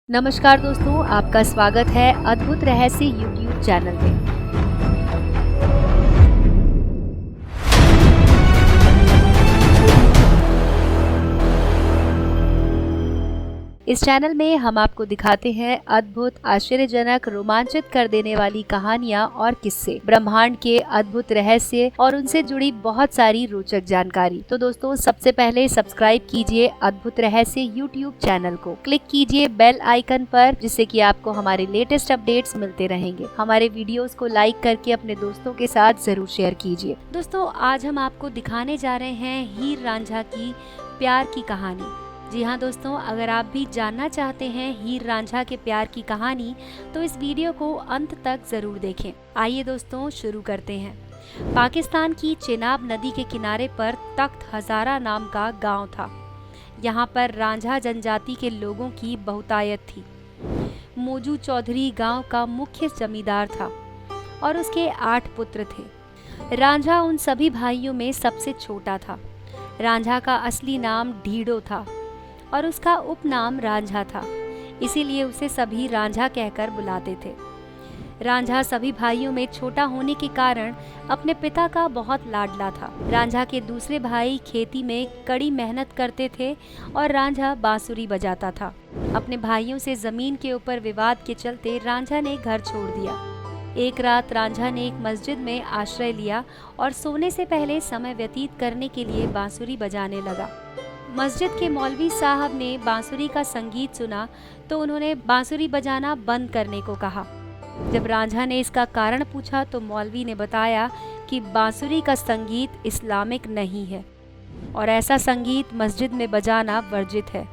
नमस्कार दोस्तों, आपका स्वागत है अद्भुत रहस्य यूट्यूब चैनल में। इस चैनल में हम आपको दिखाते हैं अद्भुत, आश्चर्यजनक, रोमांचित कर देने वाली कहानियाँ और किस्से, ब्रह्मांड के अद्भुत रहस्य और उनसे जुड़ी बहुत सारी रोचक जानकारी। तो दोस्तों, सबसे पहले सब्सक्राइब कीजिए अद्भुत रहस्य यूट्यूब चैनल को, क्लिक कीजिए बेल आइकन पर, जिससे कि आपको हमारे लेटेस्ट अपडेट्स मिलते रहेंगे। हमारे वीडियोस को लाइक करके अपने दोस्तों के साथ जरूर शेयर कीजिए। दोस्तों, आज हम आपको दिखाने जा रहे हैं हीर रांझा की प्यार की कहानी। जी हाँ दोस्तों, अगर आप भी जानना चाहते हैं हीर रांझा के प्यार की कहानी, तो इस वीडियो को अंत तक जरूर देखें। आइए दोस्तों, शुरू करते हैं। पाकिस्तान की चेनाब नदी के किनारे पर तख्त हजारा नाम का गांव था। यहाँ पर रांझा जनजाति के लोगों की बहुतायत थी। मोजू चौधरी गांव का मुख्य जमींदार था और उसके 8 पुत्र थे। रांझा उन सभी भाइयों में सबसे छोटा था। रांझा का असली नाम ढीडो था और उसका उपनाम रांझा था, इसीलिए उसे सभी रांझा कहकर बुलाते थे। रांझा सभी भाइयों में छोटा होने के कारण अपने पिता का बहुत लाडला था। रांझा के दूसरे भाई खेती में कड़ी मेहनत करते थे और रांझा बांसुरी बजाता था। अपने भाइयों से जमीन के ऊपर विवाद के चलते रांझा ने घर छोड़ दिया। एक रात रांझा ने एक मस्जिद में आश्रय लिया और सोने से पहले समय व्यतीत करने के लिए बांसुरी बजाने लगा। मस्जिद के मौलवी साहब ने बांसुरी का संगीत सुना तो उन्होंने बांसुरी बजाना बंद करने को कहा। जब रांझा ने इसका कारण पूछा तो मौलवी ने बताया कि बांसुरी का संगीत इस्लामिक नहीं है और ऐसा संगीत मस्जिद में बजाना वर्जित है।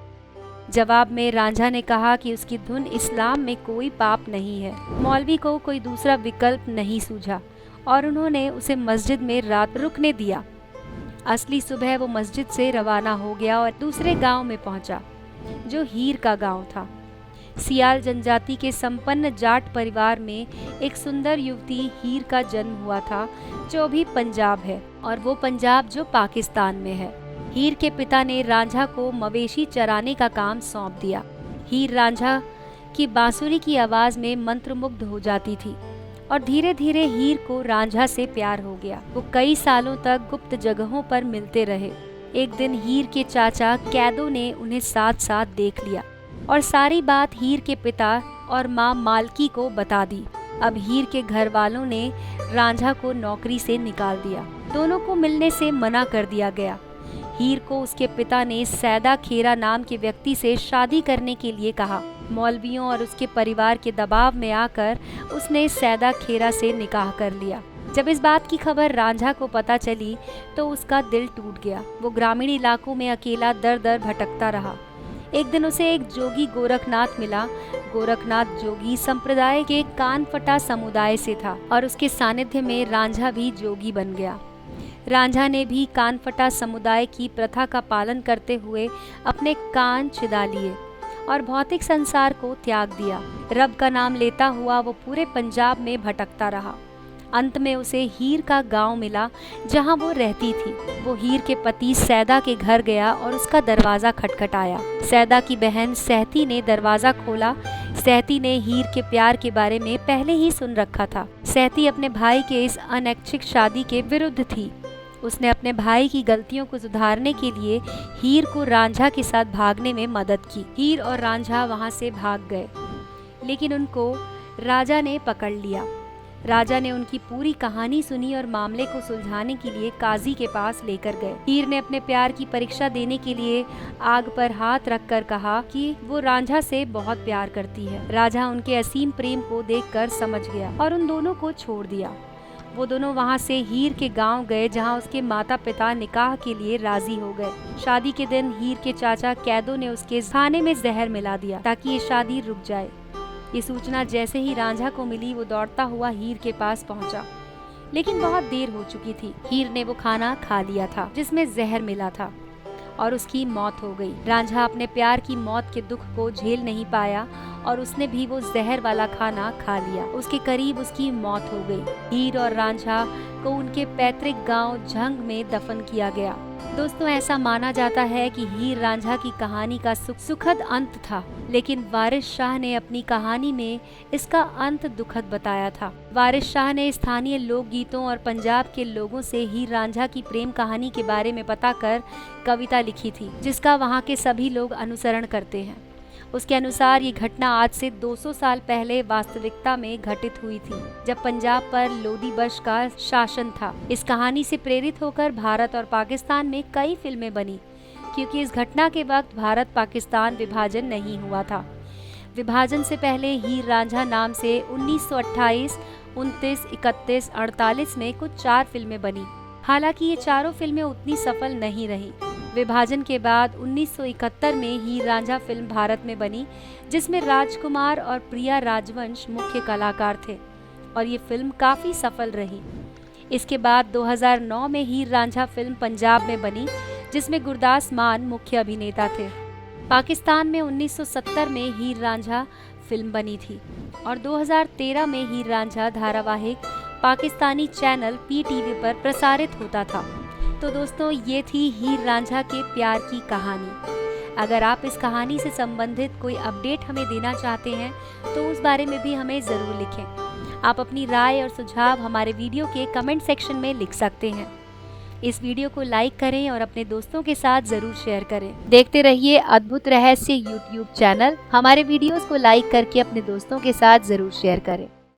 जवाब में रांझा ने कहा कि उसकी धुन इस्लाम में कोई पाप नहीं है। मौलवी को कोई दूसरा विकल्प नहीं सूझा और उन्होंने उसे मस्जिद में रात रुकने दिया। असली सुबह वो मस्जिद से रवाना हो गया और दूसरे गांव में पहुंचा, जो हीर का गांव था। सियाल जनजाति के संपन्न जाट परिवार में एक सुंदर युवती हीर का जन्म हुआ था, जो अभी पंजाब है, और वो पंजाब जो पाकिस्तान में है। हीर के पिता ने रांझा को मवेशी चराने का काम सौंप दिया। हीर रांझा की बांसुरी की आवाज में मंत्रमुग्ध हो जाती थी और धीरे धीरे हीर को रांझा से प्यार हो गया। वो कई सालों तक गुप्त जगहों पर मिलते रहे। एक दिन हीर के चाचा कैदो ने उन्हें साथ साथ देख लिया और सारी बात हीर के पिता और माँ मालकी को बता दी। अब हीर के घर वालों ने रांझा को नौकरी से निकाल दिया। दोनों को मिलने से मना कर दिया गया। हीर को उसके पिता ने सैदा खेरा नाम के व्यक्ति से शादी करने के लिए कहा। मौलवियों और उसके परिवार के दबाव में आकर उसने सैदा खेरा से निकाह कर लिया। जब इस बात की खबर रांझा को पता चली तो उसका दिल टूट गया। वो ग्रामीण इलाकों में अकेला दर दर भटकता रहा। एक दिन उसे एक जोगी गोरखनाथ मिला। गोरखनाथ जोगी संप्रदाय के कानफटा समुदाय से था और उसके सानिध्य में रांझा भी जोगी बन गया। रांझा ने भी कानफटा समुदाय की प्रथा का पालन करते हुए अपने कान छिदा लिए और भौतिक संसार को त्याग दिया। रब का नाम लेता हुआ वो पूरे पंजाब में भटकता रहा। अंत में उसे हीर का गांव मिला, जहां वो रहती थी। वो हीर के पति सैदा के घर गया और उसका दरवाजा खटखटाया। सैदा की बहन सहती ने दरवाजा खोला। सहती ने हीर के प्यार के बारे में पहले ही सुन रखा था। सहती अपने भाई के इस अनैच्छिक शादी के विरुद्ध थी। उसने अपने भाई की गलतियों को सुधारने के लिए हीर को रांझा के साथ भागने में मदद की। हीर और रांझा वहां से भाग गए, लेकिन उनको राजा ने पकड़ लिया। राजा ने उनकी पूरी कहानी सुनी और मामले को सुलझाने के लिए काजी के पास लेकर गए। हीर ने अपने प्यार की परीक्षा देने के लिए आग पर हाथ रखकर कहा कि वो रांझा से बहुत प्यार करती है। राजा उनके असीम प्रेम को देखकर समझ गया और उन दोनों को छोड़ दिया। वो दोनों वहाँ से हीर के गांव गए, जहाँ उसके माता पिता निकाह के लिए राजी हो गए। शादी के दिन हीर के चाचा कैदो ने उसके खाने में जहर मिला दिया ताकि ये शादी रुक जाए। ये सूचना जैसे ही रांझा को मिली, वो दौड़ता हुआ हीर के पास पहुंचा, लेकिन बहुत देर हो चुकी थी। हीर ने वो खाना खा लिया था जिसमें जहर मिला था और उसकी मौत हो गई। रांझा अपने प्यार की मौत के दुख को झेल नहीं पाया और उसने भी वो जहर वाला खाना खा लिया। उसके करीब उसकी मौत हो गई। हीर और रांझा को उनके पैतृक गांव झंग में दफन किया गया। दोस्तों, ऐसा माना जाता है कि हीर रांझा की कहानी का सुखद अंत था, लेकिन वारिस शाह ने अपनी कहानी में इसका अंत दुखद बताया था। वारिस शाह ने स्थानीय लोकगीतों और पंजाब के लोगों से हीर रांझा की प्रेम कहानी के बारे में पता कर कविता लिखी थी, जिसका वहाँ के सभी लोग अनुसरण करते हैं। उसके अनुसार ये घटना आज से 200 साल पहले वास्तविकता में घटित हुई थी, जब पंजाब पर लोदी बख्श का शासन था। इस कहानी से प्रेरित होकर भारत और पाकिस्तान में कई फिल्में बनी, क्योंकि इस घटना के वक्त भारत पाकिस्तान विभाजन नहीं हुआ था। विभाजन से पहले हीर रांझा नाम से 1928, 29, 31, 48 में कुछ 4 फिल्में बनी। हालांकि ये चारों फिल्में उतनी सफल नहीं रहीं। विभाजन के बाद 1971 में हीर रांझा फिल्म भारत में बनी, जिसमें राजकुमार और प्रिया राजवंश मुख्य कलाकार थे, और ये फिल्म काफ़ी सफल रही। इसके बाद 2009 में हीर रांझा फिल्म पंजाब में बनी, जिसमें गुरदास मान मुख्य अभिनेता थे। पाकिस्तान में 1970 में हीर रांझा फिल्म बनी थी, और 2013 में हीर रांझा धारावाहिक पाकिस्तानी चैनल PTV पर प्रसारित होता था। तो दोस्तों, ये थी हीर रांझा के प्यार की कहानी। अगर आप इस कहानी से संबंधित कोई अपडेट हमें देना चाहते हैं तो उस बारे में भी हमें ज़रूर लिखें। आप अपनी राय और सुझाव हमारे वीडियो के कमेंट सेक्शन में लिख सकते हैं। इस वीडियो को लाइक करें और अपने दोस्तों के साथ ज़रूर शेयर करें। देखते रहिए अद्भुत रहस्य YouTube चैनल। हमारे वीडियोस को लाइक करके अपने दोस्तों के साथ ज़रूर शेयर करें।